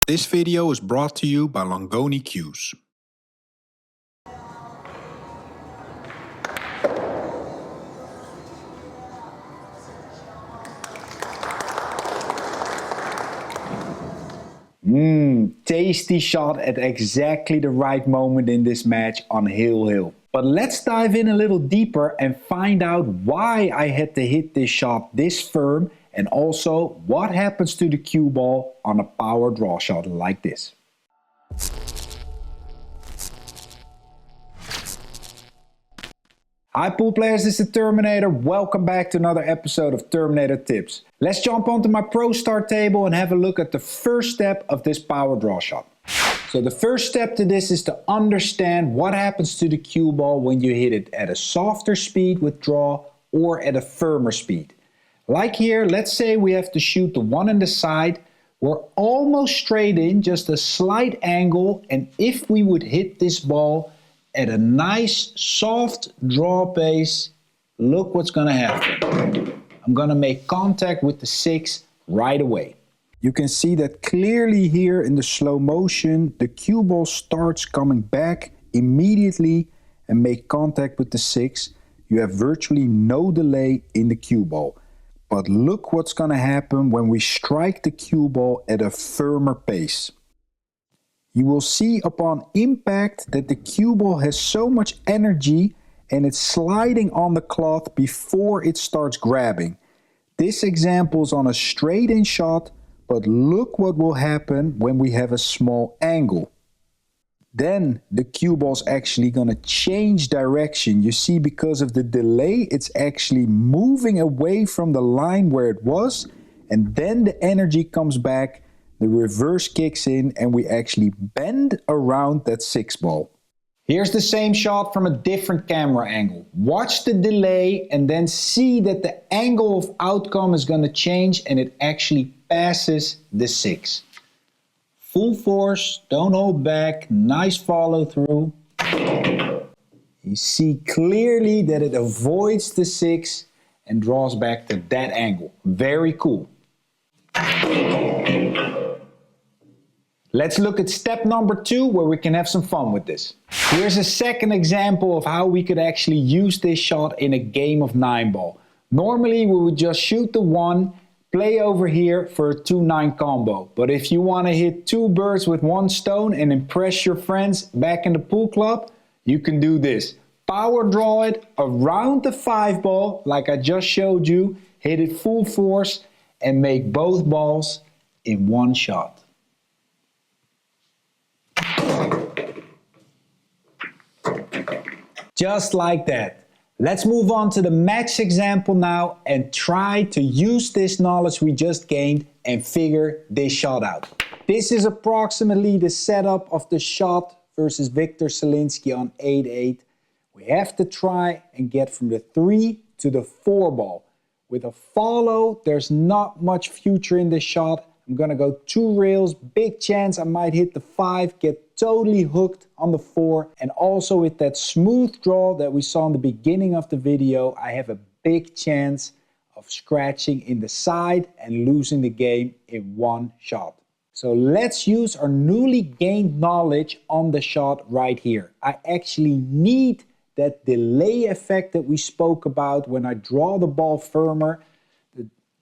This video is brought to you by Longoni Cues. Tasty shot at exactly the right moment in this match on Hill. But let's dive in a little deeper and find out why I had to hit this shot this firm, and also what happens to the cue ball on a power draw shot like this. Hi pool players, this is the Terminator. Welcome back to another episode of Terminator Tips. Let's jump onto my Pro Start table and have a look at the first step of this power draw shot. So the first step to this is to understand what happens to the cue ball when you hit it at a softer speed with draw or at a firmer speed. Like here, let's say we have to shoot the one in the side. We're almost straight in, just a slight angle, and if we would hit this ball at a nice soft draw pace, look what's gonna happen. I'm gonna make contact with the 6 right away. You can see that clearly here in the slow motion, the cue ball starts coming back immediately and make contact with the 6. You have virtually no delay in the cue ball. But look what's gonna happen when we strike the cue ball at a firmer pace. You will see upon impact that the cue ball has so much energy and it's sliding on the cloth before it starts grabbing. This example is on a straight in shot, but look what will happen when we have a small angle. Then the cue ball is actually going to change direction. You see, because of the delay, it's actually moving away from the line where it was, and then the energy comes back, the reverse kicks in, and we actually bend around that 6 ball. Here's the same shot from a different camera angle. Watch the delay and then see that the angle of outcome is going to change and it actually passes the 6. Full force, don't hold back, nice follow through. You see clearly that it avoids the 6 and draws back to that angle. Very cool. Let's look at step number 2 where we can have some fun with this. Here's a second example of how we could actually use this shot in a game of 9 ball. Normally we would just shoot the 1, play over here for a 2-9 combo. But if you want to hit 2 birds with 1 stone and impress your friends back in the pool club, you can do this. Power draw it around the 5 ball like I just showed you, hit it full force and make both balls in one shot. Just like that. Let's move on to the match example now and try to use this knowledge we just gained and figure this shot out. This is approximately the setup of the shot versus Wictor Zielinski on 8-8. We have to try and get from the 3 to the 4 ball. With a follow, there's not much future in this shot. I'm gonna go 2 rails, big chance I might hit the 5, get totally hooked on the 4, and also with that smooth draw that we saw in the beginning of the video, I have a big chance of scratching in the side and losing the game in one shot. So let's use our newly gained knowledge on the shot right here. I actually need that delay effect that we spoke about when I draw the ball firmer.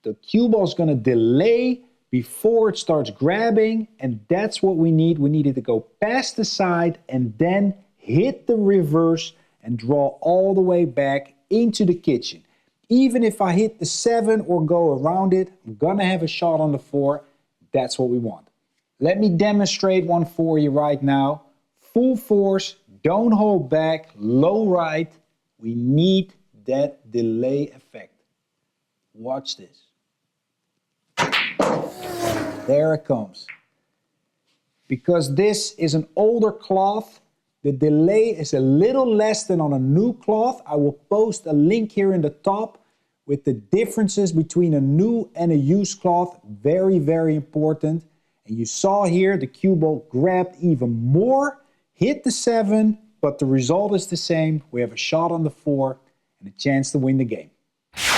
The cue ball is gonna delay before it starts grabbing, and that's what we need. We need it to go past the side and then hit the reverse and draw all the way back into the kitchen. Even if I hit the 7 or go around it, I'm gonna have a shot on the 4. That's what we want. Let me demonstrate one for you right now. Full force, don't hold back, low right. We need that delay effect. Watch this. There it comes. Because this is an older cloth, the delay is a little less than on a new cloth. I will post a link here in the top with the differences between a new and a used cloth. Very, very important. And you saw here the cue ball grabbed even more, hit the 7, but the result is the same. We have a shot on the 4 and a chance to win the game.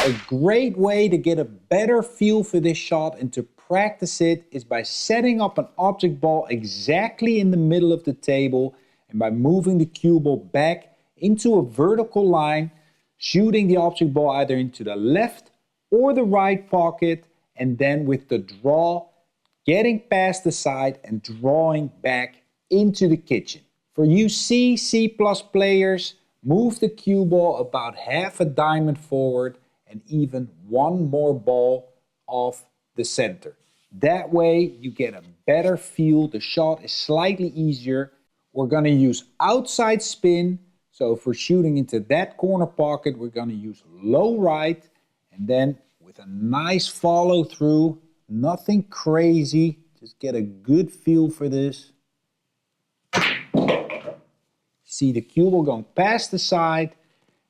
A great way to get a better feel for this shot and to practice it is by setting up an object ball exactly in the middle of the table and by moving the cue ball back into a vertical line, shooting the object ball either into the left or the right pocket, and then with the draw, getting past the side and drawing back into the kitchen. For you C players, move the cue ball about half a diamond forward and even one more ball off the center. That way you get a better feel, the shot is slightly easier. We're going to use outside spin, so if we're shooting into that corner pocket, we're going to use low right, and then with a nice follow through, nothing crazy, just get a good feel for this. See the cue ball going past the side,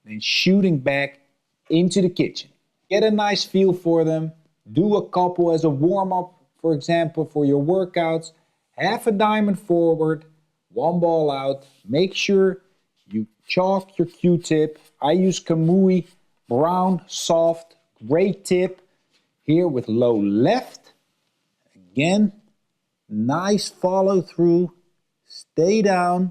then shooting back into the kitchen. Get a nice feel for them. Do a couple as a warm-up, for example, for your workouts. Half a diamond forward, one ball out. Make sure you chalk your Q-tip. I use Kamui brown, soft, gray tip. Here with low left. Again, nice follow through. Stay down.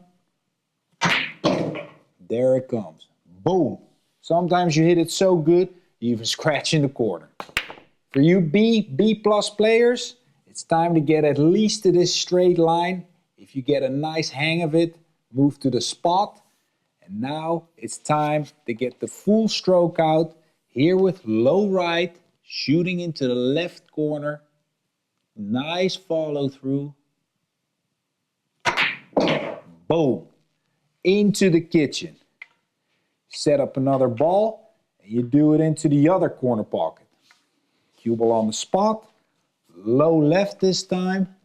There it comes. Boom. Sometimes you hit it so good, you even scratch in the corner. For you B plus players, it's time to get at least to this straight line. If you get a nice hang of it, move to the spot. And now it's time to get the full stroke out. Here with low right, shooting into the left corner. Nice follow through. Boom. Into the kitchen. Set up another ball and you do it into the other corner pocket. Cue ball on the spot. Low left this time.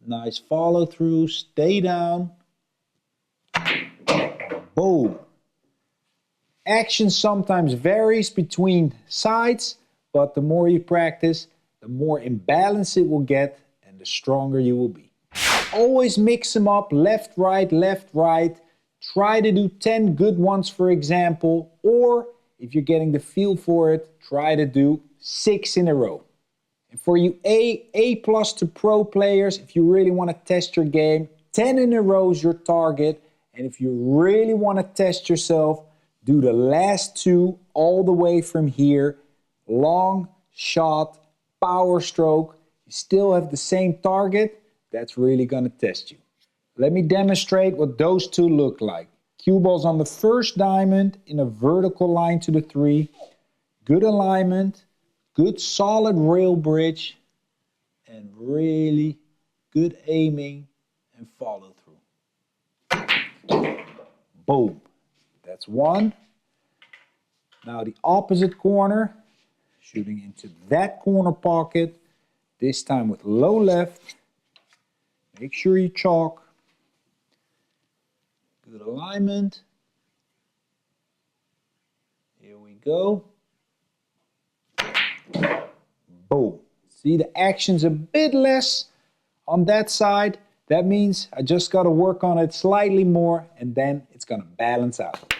Nice follow through. Stay down. Boom. Action sometimes varies between sides, but the more you practice, the more imbalance it will get and the stronger you will be. Always mix them up, left, right, left, right. Try to do 10 good ones, for example, or if you're getting the feel for it, try to do 6 in a row. And for you A plus to pro players, if you really want to test your game, 10 in a row is your target. And if you really want to test yourself, do the last 2 all the way from here. Long shot, power stroke. You still have the same target. That's really going to test you. Let me demonstrate what those 2 look like. Cue balls on the first diamond in a vertical line to the 3. Good alignment, good solid rail bridge, and really good aiming and follow through. Boom. That's 1. Now the opposite corner, shooting into that corner pocket, this time with low left. Make sure you chalk. Good alignment. Here we go. Boom. See, the action's a bit less on that side. That means I just got to work on it slightly more and then it's going to balance out.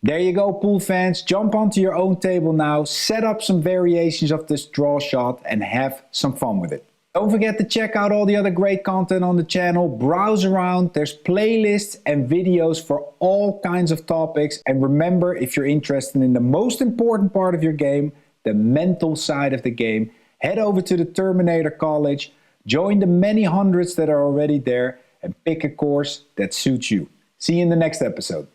There you go, pool fans. Jump onto your own table now, set up some variations of this draw shot and have some fun with it. Don't forget to check out all the other great content on the channel. Browse around. There's playlists and videos for all kinds of topics. And remember, if you're interested in the most important part of your game, the mental side of the game, head over to the Terminator College, join the many hundreds that are already there, and pick a course that suits you. See you in the next episode.